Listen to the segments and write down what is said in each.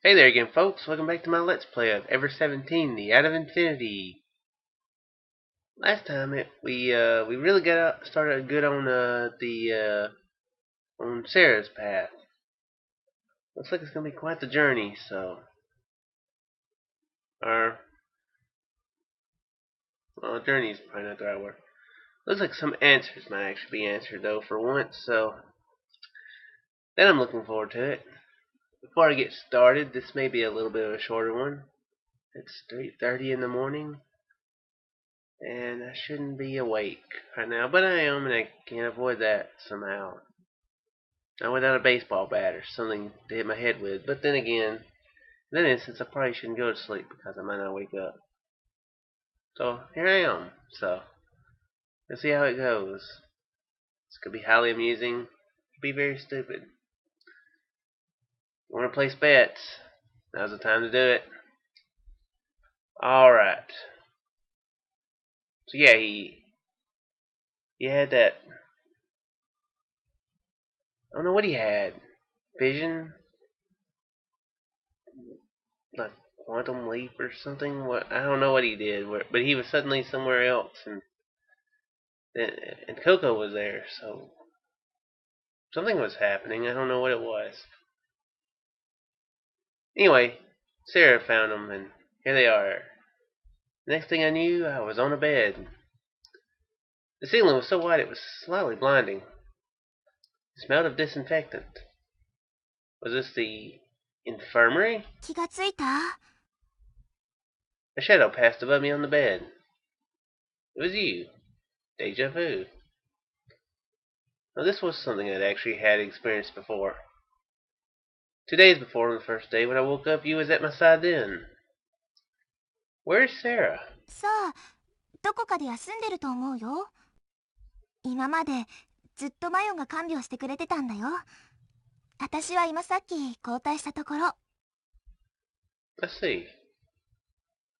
Hey there again, folks. Welcome back to my Let's Play of Ever17, the Out of Infinity. Last time we really started good on on Sarah's path. Looks like it's gonna be quite the journey. Our journey is probably not the right word. Looks like some answers might actually be answered though for once. So then I'm looking forward to it. Before I get started, this may be a little bit of a shorter one. It's 3:30 in the morning. And I shouldn't be awake right now, but I am, and I can't avoid that somehow. Not without a baseball bat or something to hit my head with. But then again, in that instance, I probably shouldn't go to sleep because I might not wake up. So here I am. So let's see how it goes. This could be highly amusing. Could be very stupid. You want to place bets? Now's the time to do it. All right. So yeah, he had that. I don't know what he had. Vision, like quantum leap or something. What, I don't know what he did, but he was suddenly somewhere else, and Coco was there. So something was happening. I don't know what it was. Anyway, Sarah found them, and here they are. Next thing I knew, I was on a bed. The ceiling was so white it was slightly blinding. It smelled of disinfectant. Was this the infirmary? A shadow passed above me on the bed. It was you. Deja vu. Now this was something I'd actually had experienced before. 2 days before, on the first day when I woke up, you was at my side then. Where's Sarah? さあ、どこかで休んでると思うよ。今までずっとマヨが看病してくれてたんだよ。私は今さっき交代したところ。I see.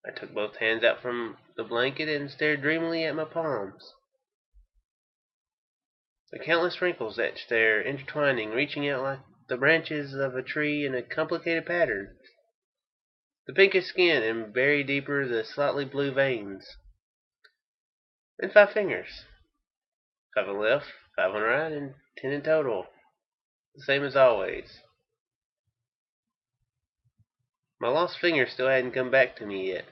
I took both hands out from the blanket and stared dreamily at my palms. The countless wrinkles etched there, intertwining, reaching out like the branches of a tree in a complicated pattern. The pinkish skin, and buried deeper the slightly blue veins. And 5 fingers. 5 on the left, 5 on the right, and 10 in total. The same as always. My lost finger still hadn't come back to me yet.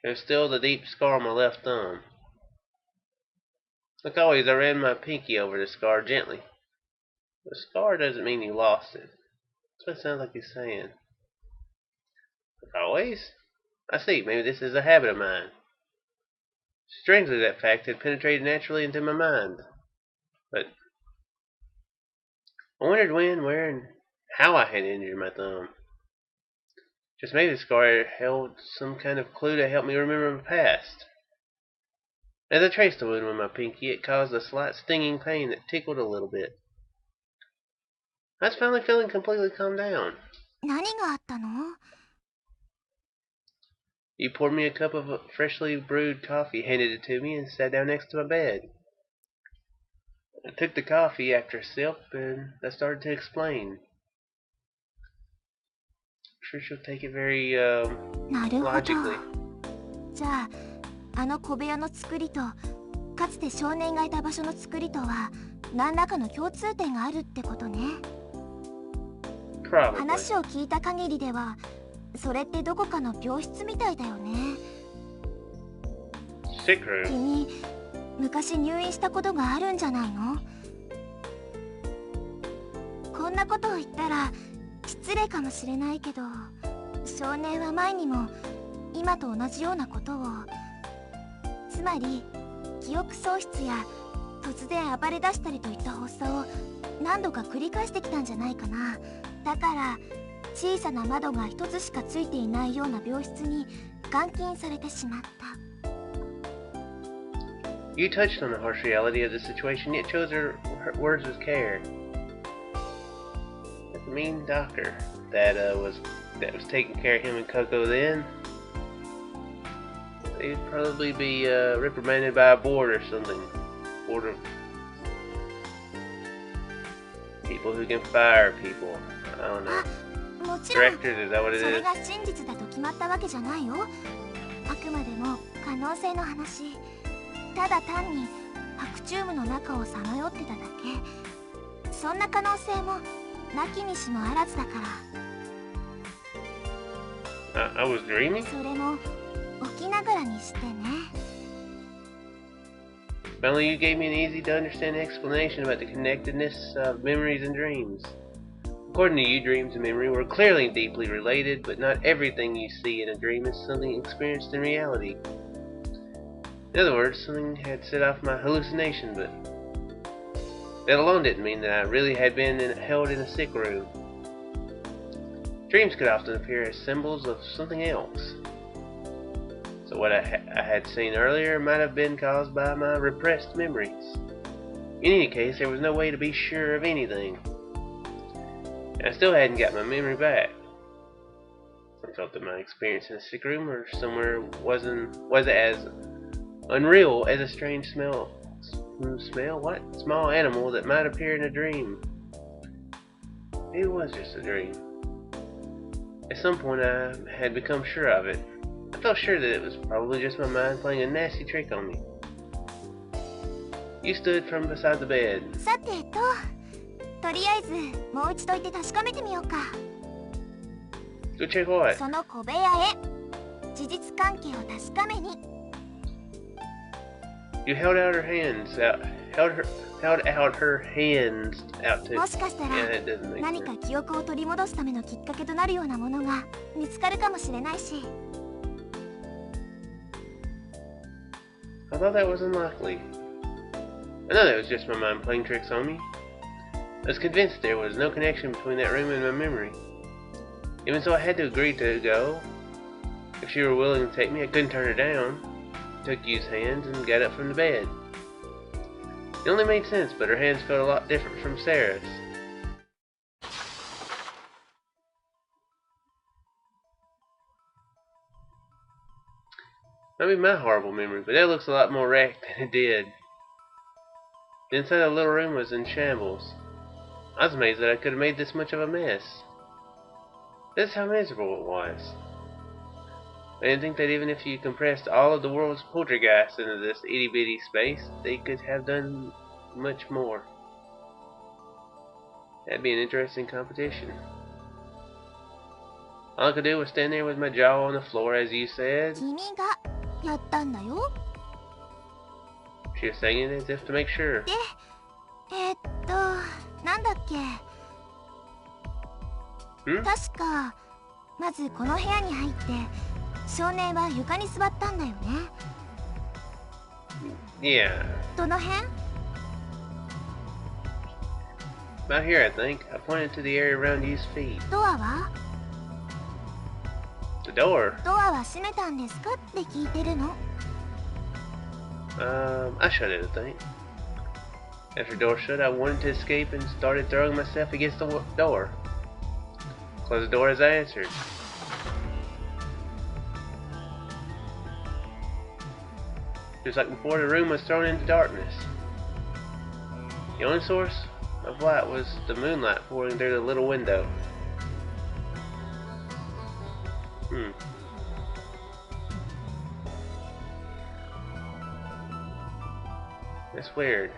There's still the deep scar on my left thumb. Like always, I ran my pinky over the scar gently. The scar doesn't mean you lost it. That's what it sounds like he's saying. Like always? I see, maybe this is a habit of mine. Strangely, that fact had penetrated naturally into my mind. But I wondered when, where, and how I had injured my thumb. Just maybe the scar held some kind of clue to help me remember my past. As I traced the wound with my pinky, it caused a slight stinging pain that tickled a little bit. I was finally feeling completely calmed down. 何があったの? You poured me a cup of freshly brewed coffee, handed it to me, and sat down next to my bed. I took the coffee after a sip, and I started to explain. I'm sure she'll take it very logically. じゃあ、あの小部屋の作りとかつて少年がいた場所の作りとは何らかの共通点があるってことね。話を聞いた限りでは、それってどこかの病室みたいだよね。君、昔入院したことがあるんじゃないの？こんなことを言ったら失礼かもしれないけど、少年は前にも今と同じようなことを、つまり記憶喪失や突然暴れ出したりといった発作を何度か繰り返してきたんじゃないかな。だから小さな窓が一つしかついていないような病室に監禁されてしまった。You touched on the harsh reality of the situation, yet chose her words with care. The mean doctor that was taking care of him and Coco then, they'd probably be reprimanded by a board or something. Board of People who can fire people. I don't know. もちろん Directors, is that what it それ is? が真実だと決まったわけじゃないよ。あくまでも可能性の話。ただ単に白チュームの中をさまよってただけ。そんな可能性もなきにしもあらずだから。I was dreaming? それも起きながらにしてね。Finally, you gave me an easy to understand explanation about the connectedness of memories and dreams. According to you, dreams and memory were clearly deeply related, but not everything you see in a dream is something experienced in reality. In other words, something had set off my hallucination, but that alone didn't mean that I really had been held in a sick room. Dreams could often appear as symbols of something else. So what I had seen earlier might have been caused by my repressed memories. In any case, there was no way to be sure of anything. And I still hadn't got my memory back. I felt that my experience in a sick room or somewhere was as unreal as a strange small animal that might appear in a dream. Maybe it was just a dream. At some point I had become sure of it. I felt sure that it was probably just my mind playing a nasty trick on me. You stood from beside the bed. さてと、とりあえずもう一度行って確かめてみようか。Go check what? その小部屋へ事実関係を確かめに。You held out her hands out her hands out to もしかしたら Yeah, that doesn't make 何か sense. 記憶を取り戻すためのきっかけとなるようなものが見つかるかもしれないし。I thought that was unlikely. I know that was just my mind playing tricks on me. I was convinced there was no connection between that room and my memory. Even so, I had to agree to go. If she were willing to take me, I couldn't turn her down. I took Yu's hands and got up from the bed. It only made sense, but her hands felt a lot different from Sara's. Might be my horrible memory, but that looks a lot more wrecked than it did. The inside of the little room was in shambles. I was amazed that I could have made this much of a mess. That's how miserable it was. I didn't think that even if you compressed all of the world's poltergeists into this itty-bitty space, they could have done much more. That'd be an interesting competition. All I could do was stand there with my jaw on the floor, as you said. 君がやったんだよ。 She was saying it as if to make sure. で、なんだっけ。確かまずこの部屋に入って少年は床に座ったんだよね。 Yeah. どの辺？ About here, I think. I pointed to the area around Yu's feet. ドアは？ The door? ドアは閉めたんですかって聞いてるの。 I shut it, I think. After the door shut, I wanted to escape and started throwing myself against the door. Closed the door as I answered. Just like before, the room was thrown into darkness. The only source of light was the moonlight pouring through the little window. That's weird.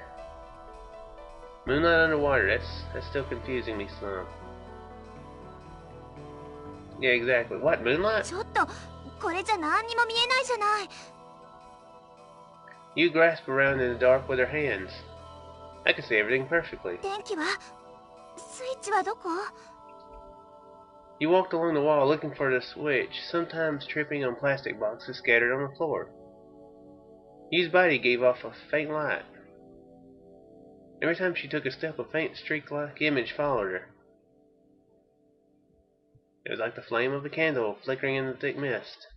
Moonlight underwater, that's still confusing me some. Yeah, exactly. What, moonlight? ちょっとこれじゃ何にも見えないじゃない。 You grasp around in the dark with her hands. I can see everything perfectly. 電気は？スイッチはどこ？ You walked along the wall looking for the switch, sometimes tripping on plastic boxes scattered on the floor. Yu's body gave off a faint light. Every time she took a step, a faint streak-like image followed her. It was like the flame of a candle flickering in the thick mist.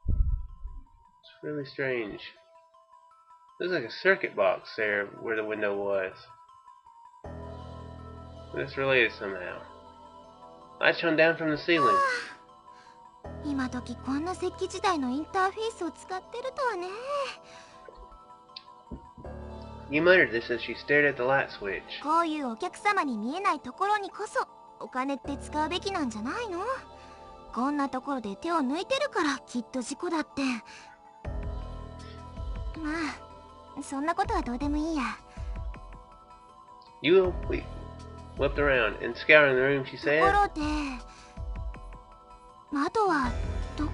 It's really strange. There's like a circuit box there where the window was. But it's related somehow. Lights shone down from the ceiling. 今時こんな石器時代のインターフェースを使ってるとはね。You muttered this as she stared at the light switch. こういうお客様に見えないところにこそお金って使うべきなんじゃないの？こんなところで手を抜いてるからきっと事故だって。まあそんなことはどうでもいいや。 You whipped around and scouring the room, she と said. ころで窓はどこ？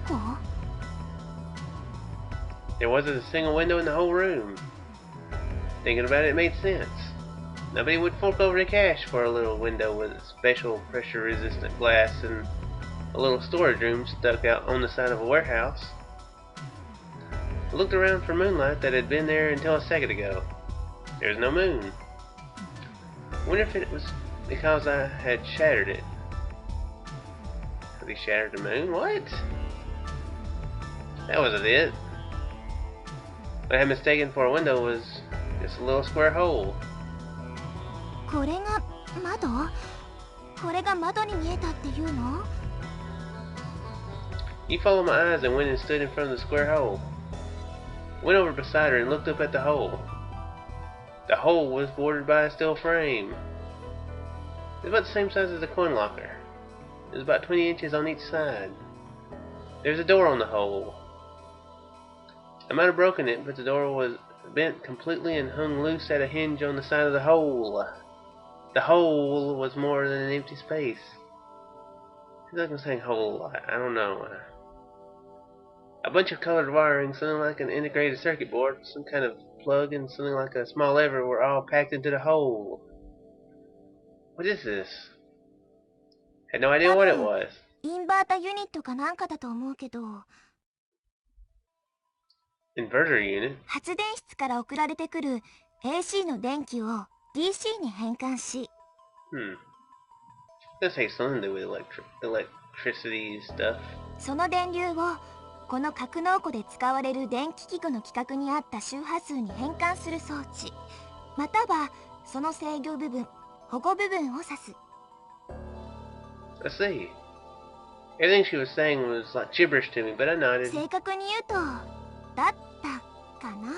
There wasn't a single window in the whole room. Thinking about it, it made sense. Nobody would fork over the cash for a little window with a special pressure-resistant glass and a little storage room stuck out on the side of a warehouse. I looked around for moonlight that had been there until a second ago. There's no moon. I wonder if it was because I had shattered it. Have you shattered the moon? What? That wasn't it. What I had mistaken for a window was just a little square hole. これが窓？これが窓に見えたっていうの？ You followed my eyes and went and stood in front of the square hole. Went over beside her and looked up at the hole. The hole was bordered by a steel frame. It was about the same size as a coin locker. It was about 20 inches on each side. There was a door on the hole. I might have broken it, but the door was bent completely and hung loose at a hinge on the side of the hole. The hole was more than an empty space. I feel like I'm saying hole a lot. I don't know. A bunch of colored wiring, something like an integrated circuit board, some kind of plug, and something like a small lever were all packed into the hole. What is this? Had no idea what it was. インバータユニットかなんかだと思うけど。 Inverter unit? 発電室から送られてくる AC の電気を DC に変換し、This has something to do with electricity stuff. その電流をこの格納庫で使われる電気器具の規格に合った周波数に変換する装置、またはその制御部分、保護部分を指す。 I see. Everything she was saying was like gibberish to me, but I nodded. 正確に言うと、だったかな。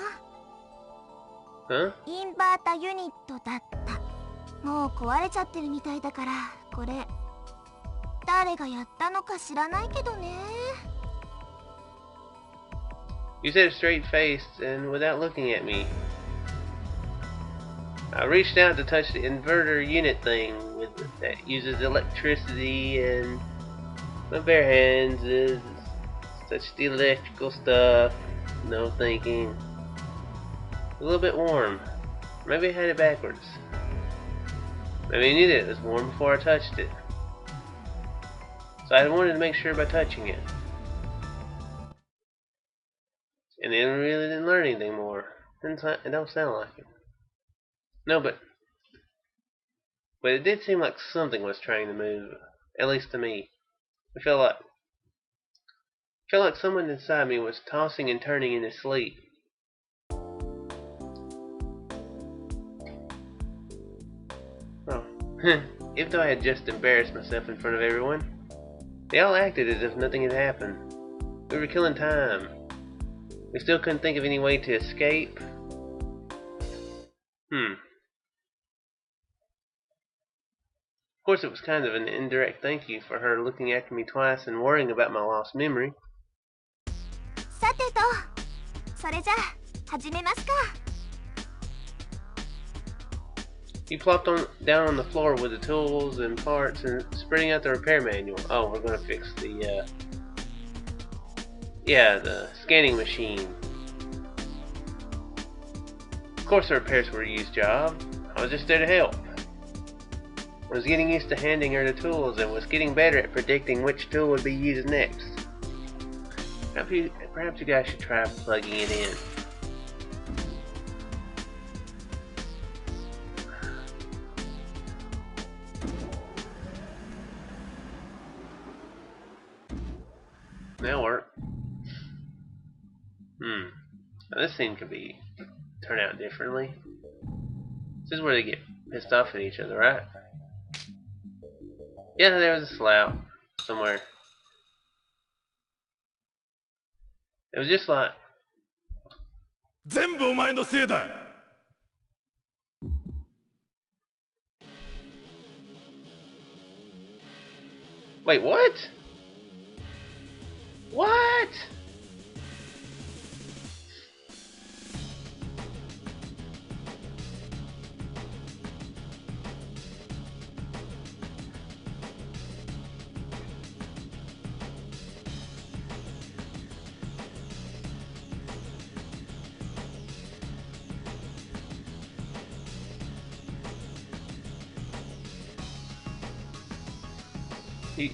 Huh? インバータユニットだった。もう壊れちゃってるみたいだから、これ誰がやったのか知らないけどね。 You said it straight-faced and without looking at me. I reached out to touch the inverter unit thing that uses electricity, and my bare hands is touched the electrical stuff. No thinking. A little bit warm. Maybe I had it backwards. Maybe I knew that it was warm before I touched it. So I wanted to make sure by touching it. And then really didn't learn anything more. It don't sound like it. No, but it did seem like something was trying to move. At least to me. It felt like someone inside me was tossing and turning in his sleep. Oh, even though I had just embarrassed myself in front of everyone, they all acted as if nothing had happened. We were killing time. We still couldn't think of any way to escape. Of course, it was kind of an indirect thank you for her looking after me twice and worrying about my lost memory. さてと、それじゃあ始めますか。 You plopped down on the floor with the tools and parts and spreading out the repair manual. Oh, we're gonna fix the scanning machine. Of course the repairs were Yu's job. I was just there to help. I was getting used to handing her the tools and was getting better at predicting which tool would be used next. Perhaps you guys should try plugging it in. That'll work. Now this scene could turn out differently. This is where they get pissed off at each other, right? Yeah, there was a slough somewhere. It was just like... 全部お前のせいだ。Wait, what? What?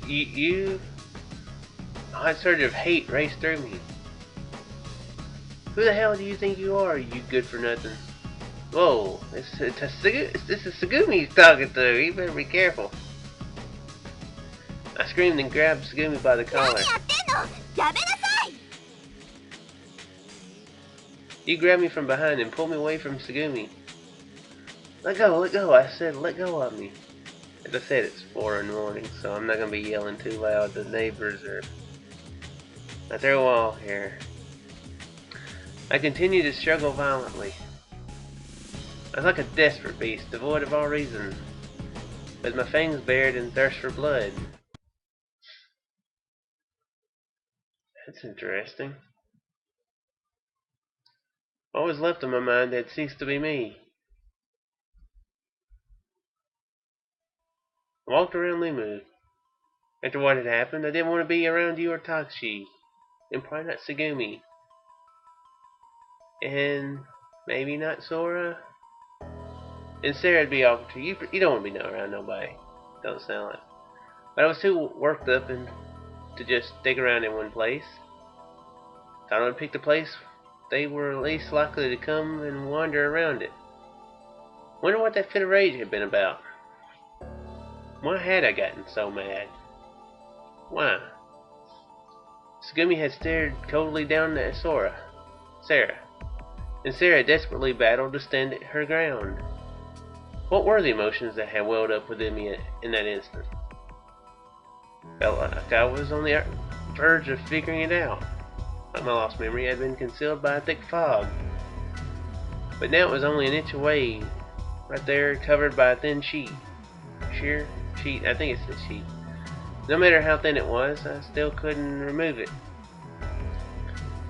A hot surge of hate raced through me. Who the hell do you think you are, you good for nothing? Whoa, this is Tsugumi he's talking to. You better be careful. I screamed and grabbed Tsugumi by the collar. You grabbed me from behind and pulled me away from Tsugumi. Let go, I said, let go of me. As I said, it's 4 in the morning, so I'm not going to be yelling too loud. The neighbors are at their wall here. I continued to struggle violently. I was like a desperate beast, devoid of all reason, with my fangs bared in thirst for blood. That's interesting. What was left of my mind had ceased to be me. I walked around LeMU. After what had happened, I didn't want to be around you or Takeshi, and probably not Tsugumi, and maybe not Sora. And Sara would be awkward too. You don't want to be around nobody. Don't sound like. But I was too worked up and to just stick around in one place. Thought I would pick the place they were least likely to come and wander around it. Wonder what that fit of rage had been about. Why had I gotten so mad? Why? Tsugumi had stared coldly down at Sara, and Sara desperately battled to stand her ground. What were the emotions that had welled up within me in that instant? Felt like I was on the verge of figuring it out. Like my lost memory had been concealed by a thick fog. But now it was only an inch away, right there, covered by a thin sheet. Sheer sheet, I think it's a sheet. No matter how thin it was, I still couldn't remove it.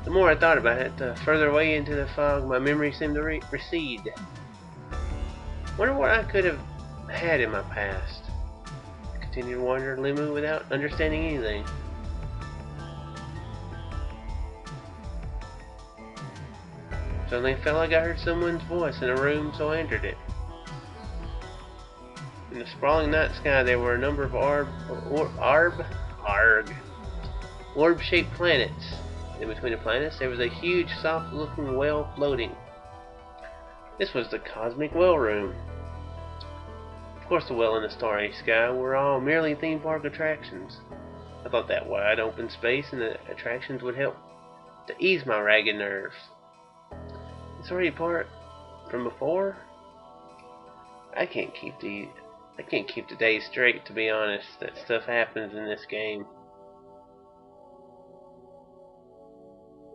The more I thought about it, the further away into the fog my memory seemed to recede. Wonder what I could have had in my past. I continued to wander LeMU without understanding anything. Suddenly I felt like I heard someone's voice in a room, so I entered it. In the sprawling night sky there were a number of orb-shaped planets. In between the planets there was a huge, soft-looking well floating. This was the cosmic well room. Of course the well and the starry sky were all merely theme park attractions. I thought that wide open space and the attractions would help to ease my ragged nerves. It's already apart from before. I can't keep the days straight, to be honest. That stuff happens in this game.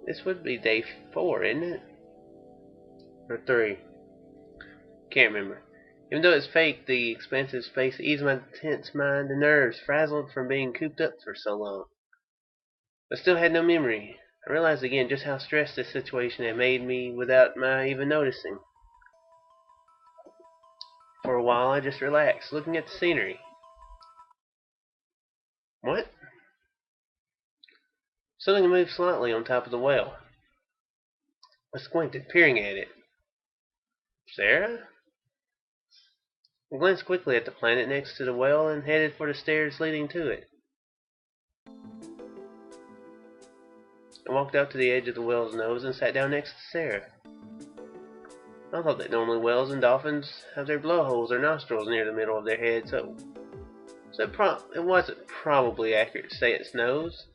This would be day 4, isn't it? Or 3. Can't remember. Even though it's fake, the expansive space eased my tense mind and nerves, frazzled from being cooped up for so long. I still had no memory. I realized again just how stressed this situation had made me without my even noticing. For a while I just relaxed, looking at the scenery. What? Something moved slightly on top of the well. I squinted, peering at it. Sara? I glanced quickly at the planet next to the well and headed for the stairs leading to it. I walked out to the edge of the well's nose and sat down next to Sara. I thought that normally whales and dolphins have their blowholes or nostrils near the middle of their head, so it wasn't probably accurate to say its nose.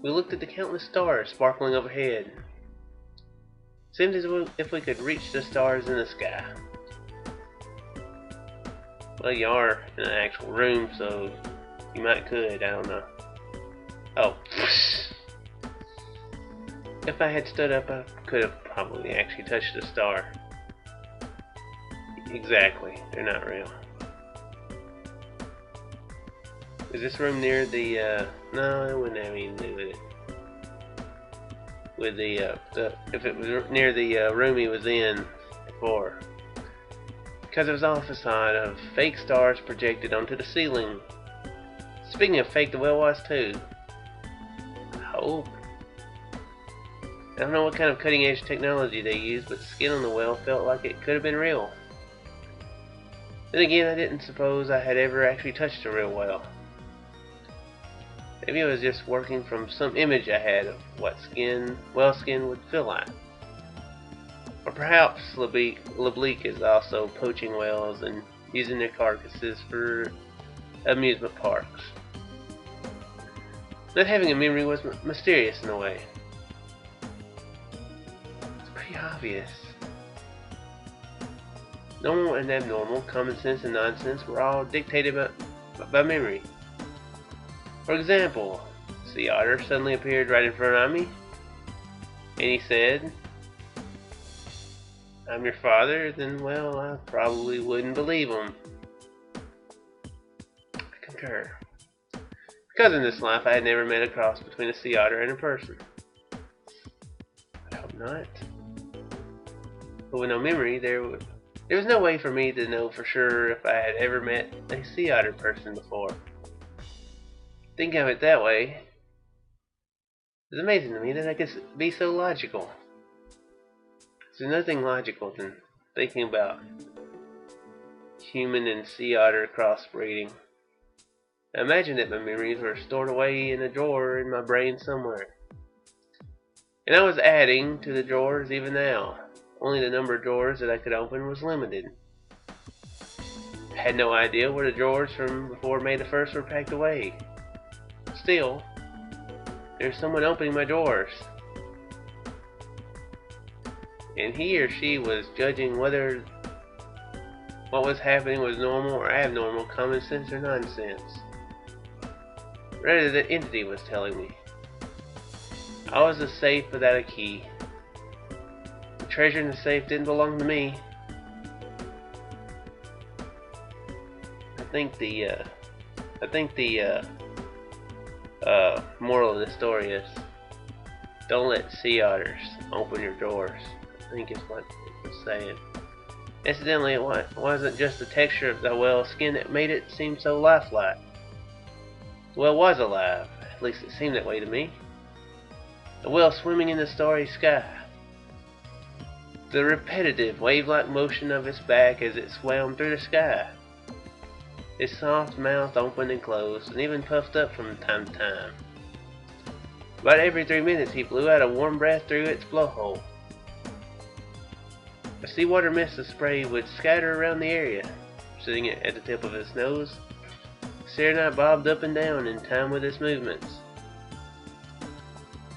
We looked at the countless stars sparkling overhead. It seemed as if we could reach the stars in the sky. Well, you are in an actual room, so you could, I don't know. Oh. If I had stood up, I could have probably actually touched a star. Exactly, they're not real. Is this room near the, no, it wouldn't have anything to do with it. With if it was near the room he was in before. Because it was all a facade of fake stars projected onto the ceiling. Speaking of fake, the well was too. I hope. I don't know what kind of cutting edge technology they used, but the skin on the well felt like it could have been real. Then again, I didn't suppose I had ever actually touched a real well. Maybe it was just working from some image I had of what well skin would feel like. Or perhaps LeBleak is also poaching whales and using their carcasses for amusement parks. Not having a memory was mysterious in a way. It's pretty obvious. Normal and abnormal, common sense and nonsense were all dictated by memory. For example, Sea Otter suddenly appeared right in front of me, and he said, "I'm your father," then, well, I probably wouldn't believe him. I concur. Because in this life I had never met a cross between a sea otter and a person. I hope not. But with no memory, there was no way for me to know for sure if I had ever met a sea otter person before. Think of it that way. It's amazing to me that I could be so logical. There's nothing logical than thinking about human and sea otter crossbreeding. I imagine that my memories were stored away in a drawer in my brain somewhere. And I was adding to the drawers even now. Only the number of drawers that I could open was limited. I had no idea where the drawers from before May the 1st were packed away. Still, there's someone opening my drawers. And he or she was judging whether what was happening was normal or abnormal, common sense or nonsense. Rather, the entity was telling me. I was a safe without a key. The treasure in the safe didn't belong to me. I think the moral of the story is, don't let sea otters open your doors. I think is what it was saying. Incidentally, it wasn't just the texture of the whale's skin that made it seem so lifelike. The whale was alive, at least it seemed that way to me. The whale swimming in the starry sky. The repetitive, wave-like motion of its back as it swam through the sky. Its soft mouth opened and closed, and even puffed up from time to time. About every 3 minutes he blew out a warm breath through its blowhole. A seawater mist of spray would scatter around the area, sitting at the tip of its nose. Sara and I bobbed up and down in time with its movements.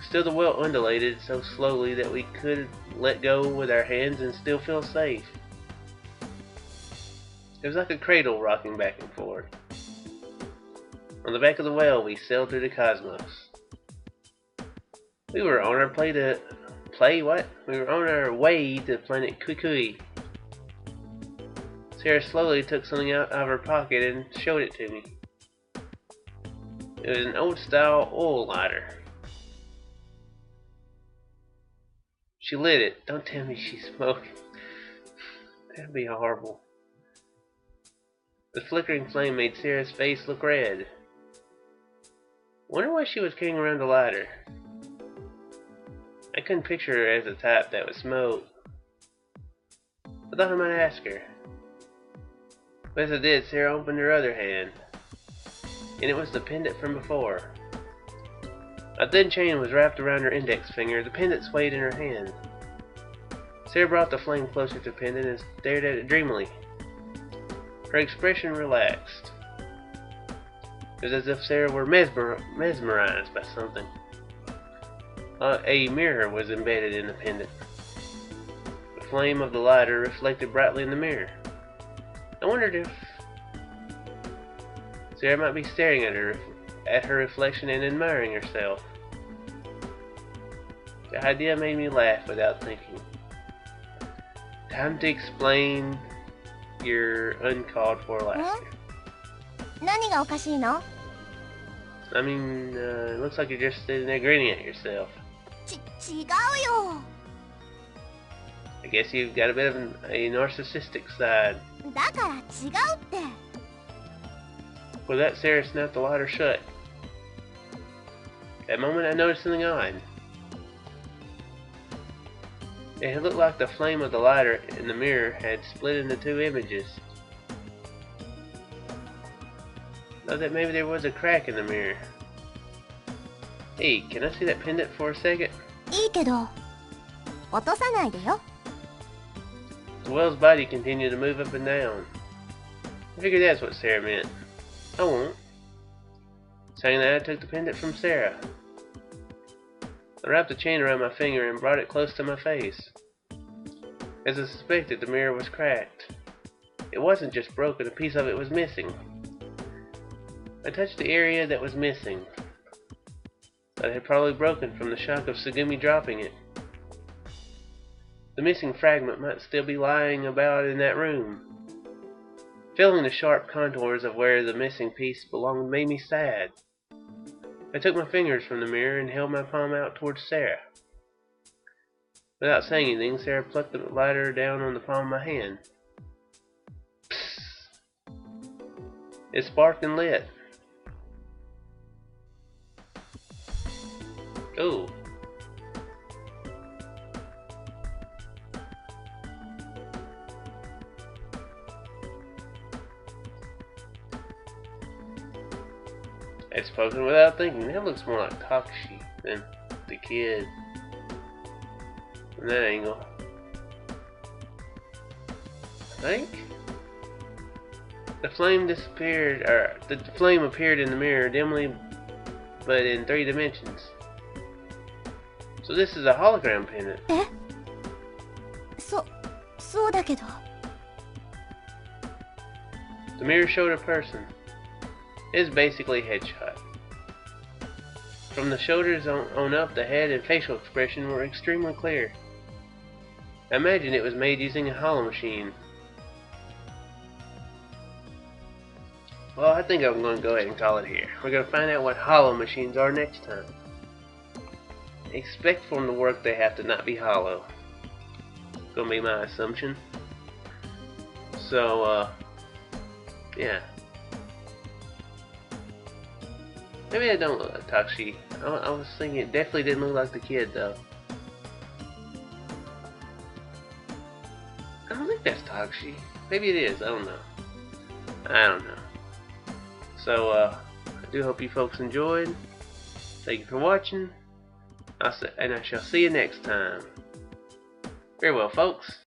Still the whale undulated so slowly that we could let go with our hands and still feel safe. It was like a cradle rocking back and forth. On the back of the whale we sailed through the cosmos. We were on our We were on our way to planet Kukui. Sara slowly took something out of her pocket and showed it to me. It was an old-style oil lighter. She lit it. Don't tell me she smoked. That'd be horrible. The flickering flame made Sara's face look red. Wonder why she was carrying around a lighter. I couldn't picture her as the type that would smoke. I thought I might ask her. But as I did, Sara opened her other hand. And it was the pendant from before. A thin chain was wrapped around her index finger. The pendant swayed in her hand. Sara brought the flame closer to the pendant and stared at it dreamily. Her expression relaxed. It was as if Sara were mesmerized by something. A mirror was embedded in the pendant. The flame of the lighter reflected brightly in the mirror. I wondered if Sara might be staring at her reflection and admiring herself. The idea made me laugh without thinking. Time to explain your uncalled for laughter. 何がおかしいの？ I mean, it looks like you're just sitting there grinning at yourself. 違うよ。 I guess you've got a bit of a narcissistic side. だから違うって。 With that, Sarah snapped the lighter shut. At that moment, I noticed something odd. It had looked like the flame of the lighter in the mirror had split into two images. Thought that maybe there was a crack in the mirror. Hey, can I see that pendant for a second? いいけど、落とさないでよ。 Will's body continued to move up and down. I figured that's what Sarah meant. I won't. Saying that, I took the pendant from Sarah. I wrapped the chain around my finger and brought it close to my face. As I suspected, the mirror was cracked. It wasn't just broken, a piece of it was missing. I touched the area that was missing. That had probably broken from the shock of Tsugumi dropping it. The missing fragment might still be lying about in that room. Feeling the sharp contours of where the missing piece belonged made me sad. I took my fingers from the mirror and held my palm out towards Sarah. Without saying anything, Sarah plucked the lighter down on the palm of my hand. Psst. It sparked and lit. Oh. I'd spoken without thinking. That looks more like Takashi than the kid. From that angle. I think the flame disappeared, or the flame appeared in the mirror dimly, but in 3 dimensions. So this is a hologram pendant. え？そうだけど。 The mirror showed a person. It is basically a headshot. From the shoulders on up, the head and facial expression were extremely clear. I imagine it was made using a hollow machine. Well, I think I'm going to go ahead and call it here. We're going to find out what hollow machines are next time. Expect for them to work, they have to not be hollow. Gonna be my assumption. So, yeah. Maybe I don't look like Takashi. I was thinking it definitely didn't look like the kid, though. I don't think that's Takashi. Maybe it is. I don't know. I don't know. So, I do hope you folks enjoyed. Thank you for watching. And I shall see you next time. Very well, folks.